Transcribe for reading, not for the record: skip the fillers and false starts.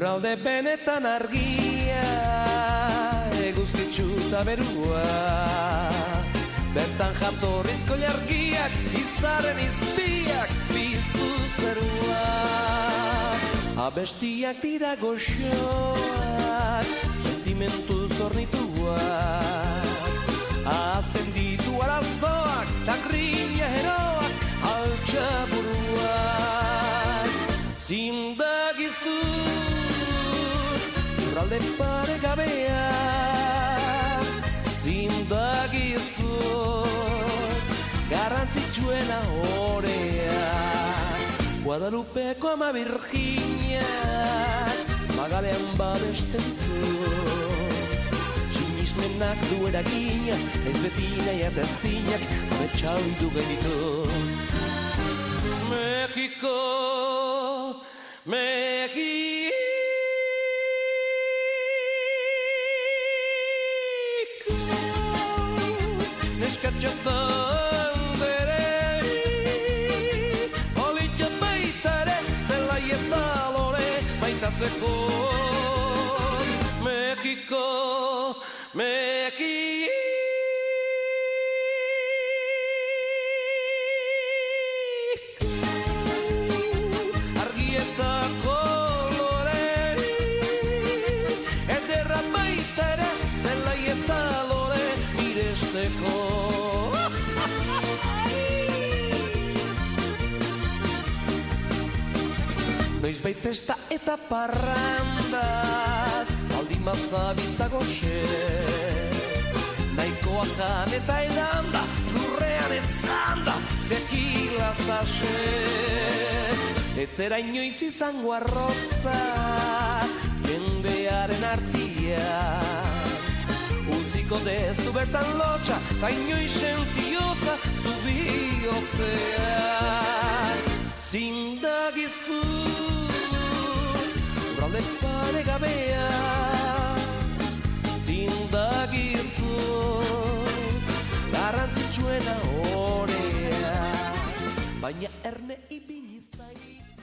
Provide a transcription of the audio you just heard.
Lurralde benetan argia, eguzkitsu eta berua, bertan jatorrizko jargiak, izaren izpiak piztu zerua. Abestiak dira goxoak, sentimentu zornituak, azten ditu arazoak, tagrina heroak, altxa buruak. Zindagizu lurralde paregabea, zindagizu garrantzitsuena orea. Guadalupeko ama Virginiak magalean babesten du, sinismenak du eragina, ez beti nahi aterzinak ametxaldu gainitu. México, México, neskatxatan bere, olitza baita ere, zelai eta lore maitatzeko. México, México, noizbait festa eta parrandaz, baldin batzabitza goxe, nahikoa jan eta edanda, lurrean etzanda, tekila zase. Etzera inoiz izango arrotza, jendearen artia, utziko dezu bertan lotxa, ta inoiz sentiotza, zu bihotzean. Zindagizut lurralde paregabea, zindagizut garrantzitsuena orea, baina erne ipini